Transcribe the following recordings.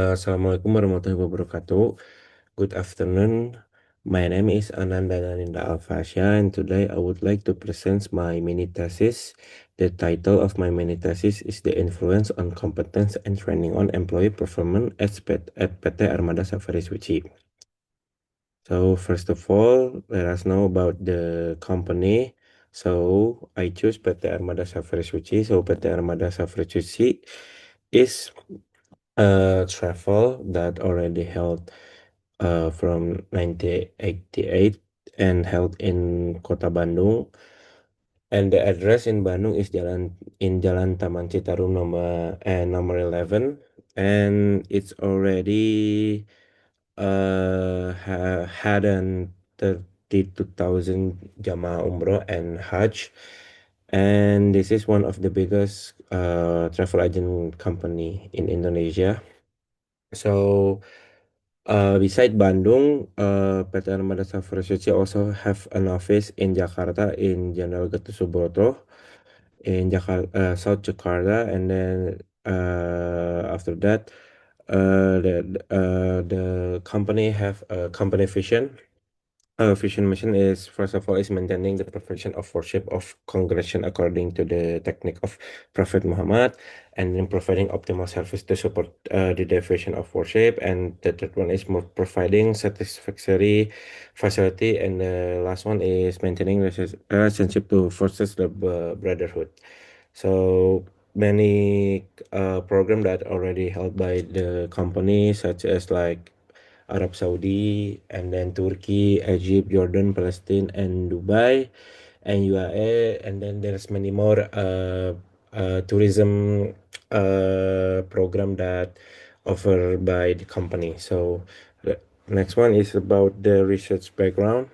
Assalamualaikum warahmatullahi wabarakatuh. Good afternoon. My name is Ananda Naninda Alfasya, and today I would like to present my mini thesis. The title of my mini thesis is The Influence on Competence and Training on Employee Performance at PT Armada Safari Suci. So first of all, let us know about the company. So I choose PT Armada Safari Suci. So PT Armada Safari Suci is a travel that already held from 1988 and held in Kota Bandung. And the address in Bandung is Jalan Taman Citarum number 11, and it's already had an 32,000 Jamaah Umroh and Hajj, and this is one of the biggest travel agent company in Indonesia. So beside Bandung, PT Armada Safari Suci also have an office in Jakarta in Jenderal Gatot Subroto in Jakarta, South Jakarta, and then after that, the company have a company vision. Vision mission is first of all is maintaining the perfection of worship of congregation according to the technique of Prophet Muhammad, and then providing optimal service to support the division of worship. And the third one is more providing satisfactory facility, and the last one is maintaining relationship to forces the brotherhood. So many program that already held by the company, such as like Arab Saudi, and then Turkey, Egypt, Jordan, Palestine, and Dubai, and UAE, and then there's many more tourism program that offered by the company. So the next one is about the research background.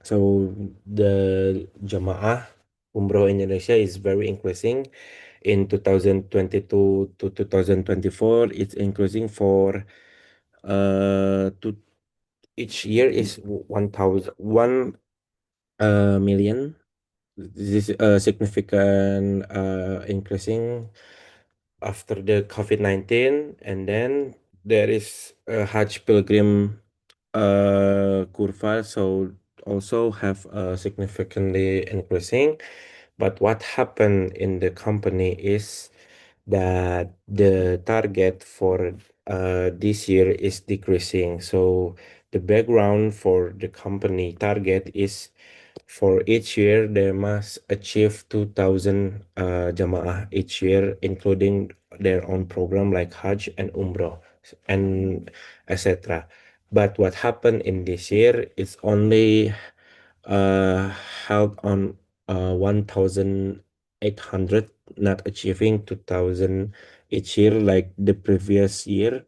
So the Jamaah Umroh Indonesia is very increasing. In 2022 to 2024, it's increasing for to each year is 1,000,000. This is a significant increasing after the COVID-19, and then there is a Hajj pilgrim curva, so also have significantly increasing. But what happened in the company is that the target for this year is decreasing. So the background for the company target is for each year they must achieve 2,000 jamaah each year, including their own program like Hajj and Umrah and etc. But what happened in this year is only uh, held on 1,800, not achieving 2,000 each year like the previous year.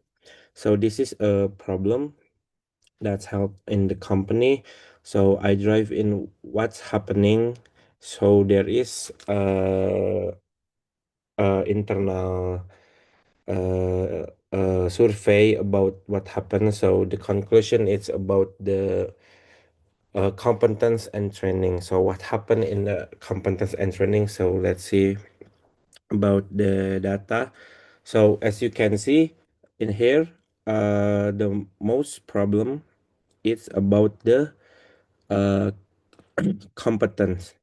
So this is a problem that's held in the company. So I drive in what's happening. So there is internal survey about what happened. So the conclusion is about the competence and training. So what happened in the competence and training? So let's see about the data. So as you can see in here, the most problem is about the uh, competence.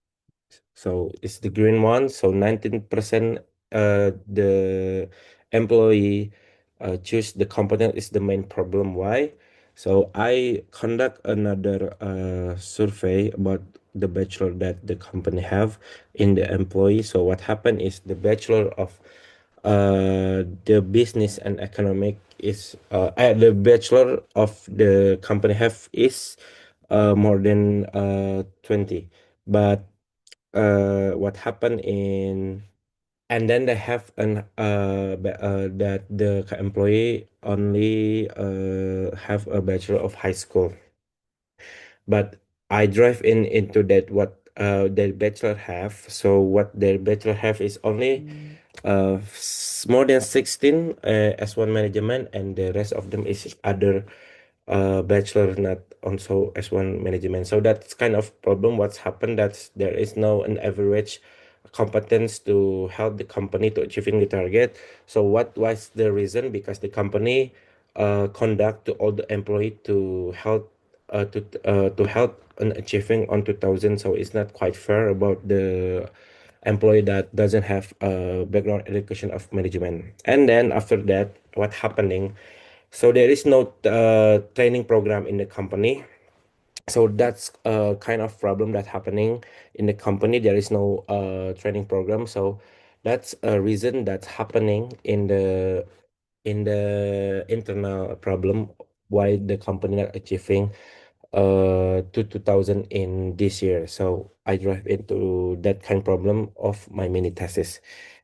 So it's the green one. So 19% the employee choose the component is the main problem. Why? So I conduct another survey about the bachelor that the company have in the employee. So what happened is the bachelor of the business and economic is the bachelor of the company have is more than 20, but what happened in and then they have an that the employee only have a bachelor of high school, but I drive in into that what their bachelor have. So what their bachelor have is only more than 16 S1 management, and the rest of them is other bachelor not also S1 management. So that's kind of problem what's happened, that there is no an average competence to help the company to achieving the target. So what was the reason? Because the company conduct to all the employee to help in achieving on 2000. So it's not quite fair about the employee that doesn't have a background education of management. And then after that, what happening? So there is no training program in the company. So that's a kind of problem that happening in the company. There is no training program. So that's a reason that's happening in the internal problem why the company not achieving to 2000 in this year. So I drive into that kind of problem of my mini thesis.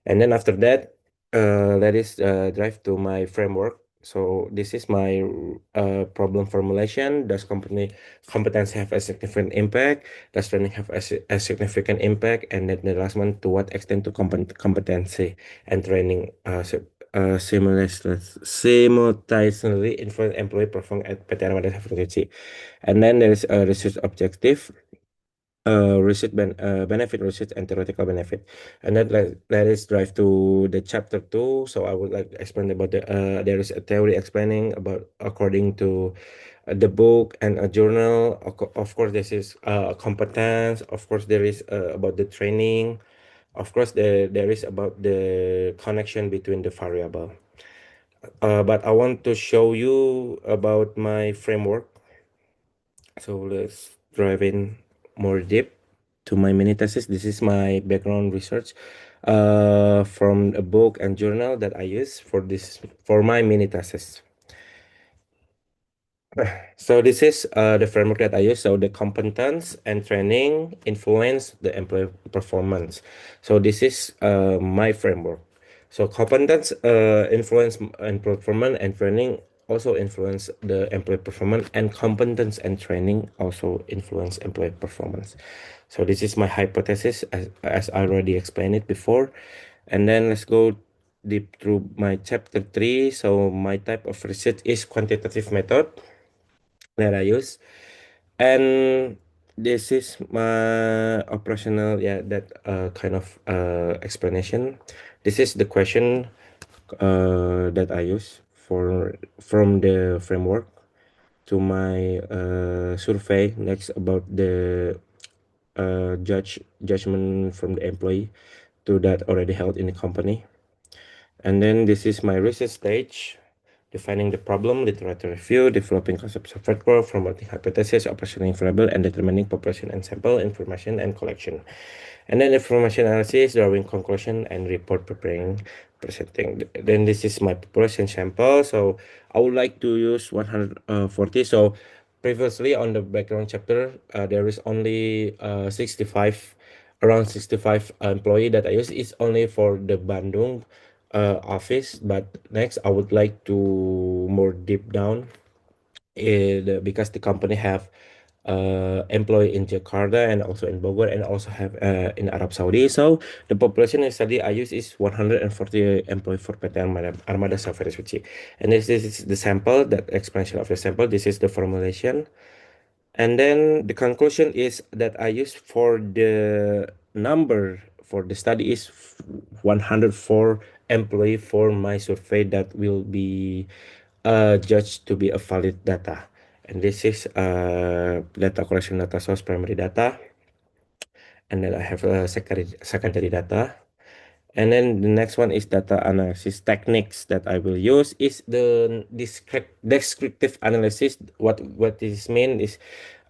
And then after that, let us drive to my framework. So this is my problem formulation. Does company competence have a significant impact? Does training have a significant impact? And then the last one, to what extent to competency and training simultaneously influence employee performance at PT Armada Technology. And then there is a research objective, benefit, research, and theoretical benefit. And then let us drive to the chapter 2. So I would like to explain about there is a theory explaining about according to the book and a journal. Of course, this is competence. Of course, there is about the training. Of course, there is about the connection between the variable. But I want to show you about my framework. So let's dive in more deep to my mini thesis. This is my background research from a book and journal that I use for my mini thesis. So this is the framework that I use. So the competence and training influence the employee performance. So this is my framework. So competence influence and performance, and training also influence the employee performance, and competence and training also influence employee performance. So this is my hypothesis as I already explained it before. And then let's go deep through my chapter 3. So my type of research is quantitative method that I use. And this is my operational, yeah, that kind of explanation. This is the question that I use for from the framework to my survey next about the judgment from the employee to that already held in the company. And then this is my research stage, defining the problem, literature review, developing concepts of framework, formulating hypothesis, operational variable, and determining population and sample information and collection. And then information analysis, drawing conclusion, and report preparing, presenting. Then this is my population sample. So I would like to use 140. So previously on the background chapter, there is only 65, around 65 employee that I use. It's only for the Bandung office, but next I would like to more deep down because the company have employee in Jakarta and also in Bogor and also have in Arab Saudi. So the population study I use is 140 employee for PT Armada Safari Suci. And this is the sample, that explanation of the sample. This is the formulation. And then the conclusion is that I use for the number for the study is 104 employee for my survey that will be judged to be a valid data. And this is data collection data source primary data. And then I have a secondary data. And then the next one is data analysis techniques that I will use is the descriptive analysis. What this mean is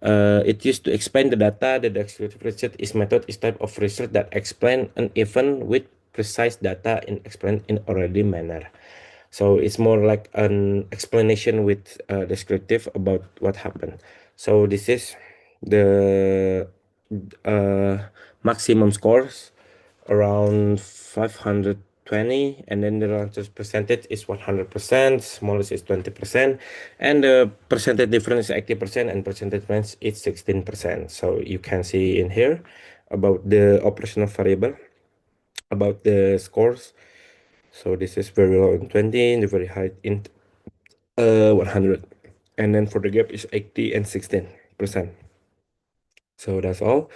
it used to explain the data. The descriptive research is method is type of research that explain an event with precise data in explained in already manner. So it's more like an explanation with descriptive about what happened. So this is the uh, maximum scores around 520, and then the largest percentage is 100%, smallest is 20%, and the percentage difference is 80%, and percentage range is 16%. So you can see in here about the operational variable, about the scores. So this is very low in 20 and very high in 100. And then for the gap is 80 and 16%. So that's all.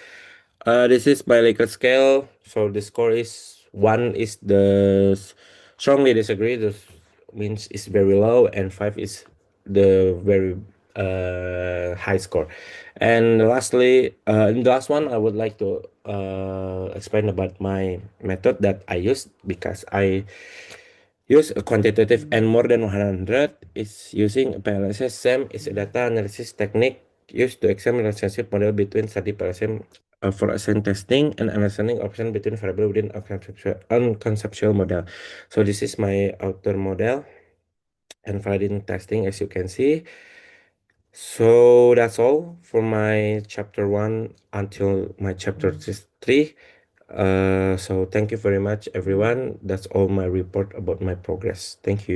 This is by Likert scale. So the score is one is the strongly disagree. This means it's very low, and five is the very high score. And lastly, in the last one, I would like to explain about my method that I use because I use a quantitative and more than 100 is using PLSS. SAM is a data analysis technique used to examine relationship model between study PLSM for assign testing and understanding option between variable within a conceptual model. So this is my outer model and validation testing as you can see. So that's all for my chapter 1 until my chapter 3. So thank you very much everyone. That's all my report about my progress. Thank you.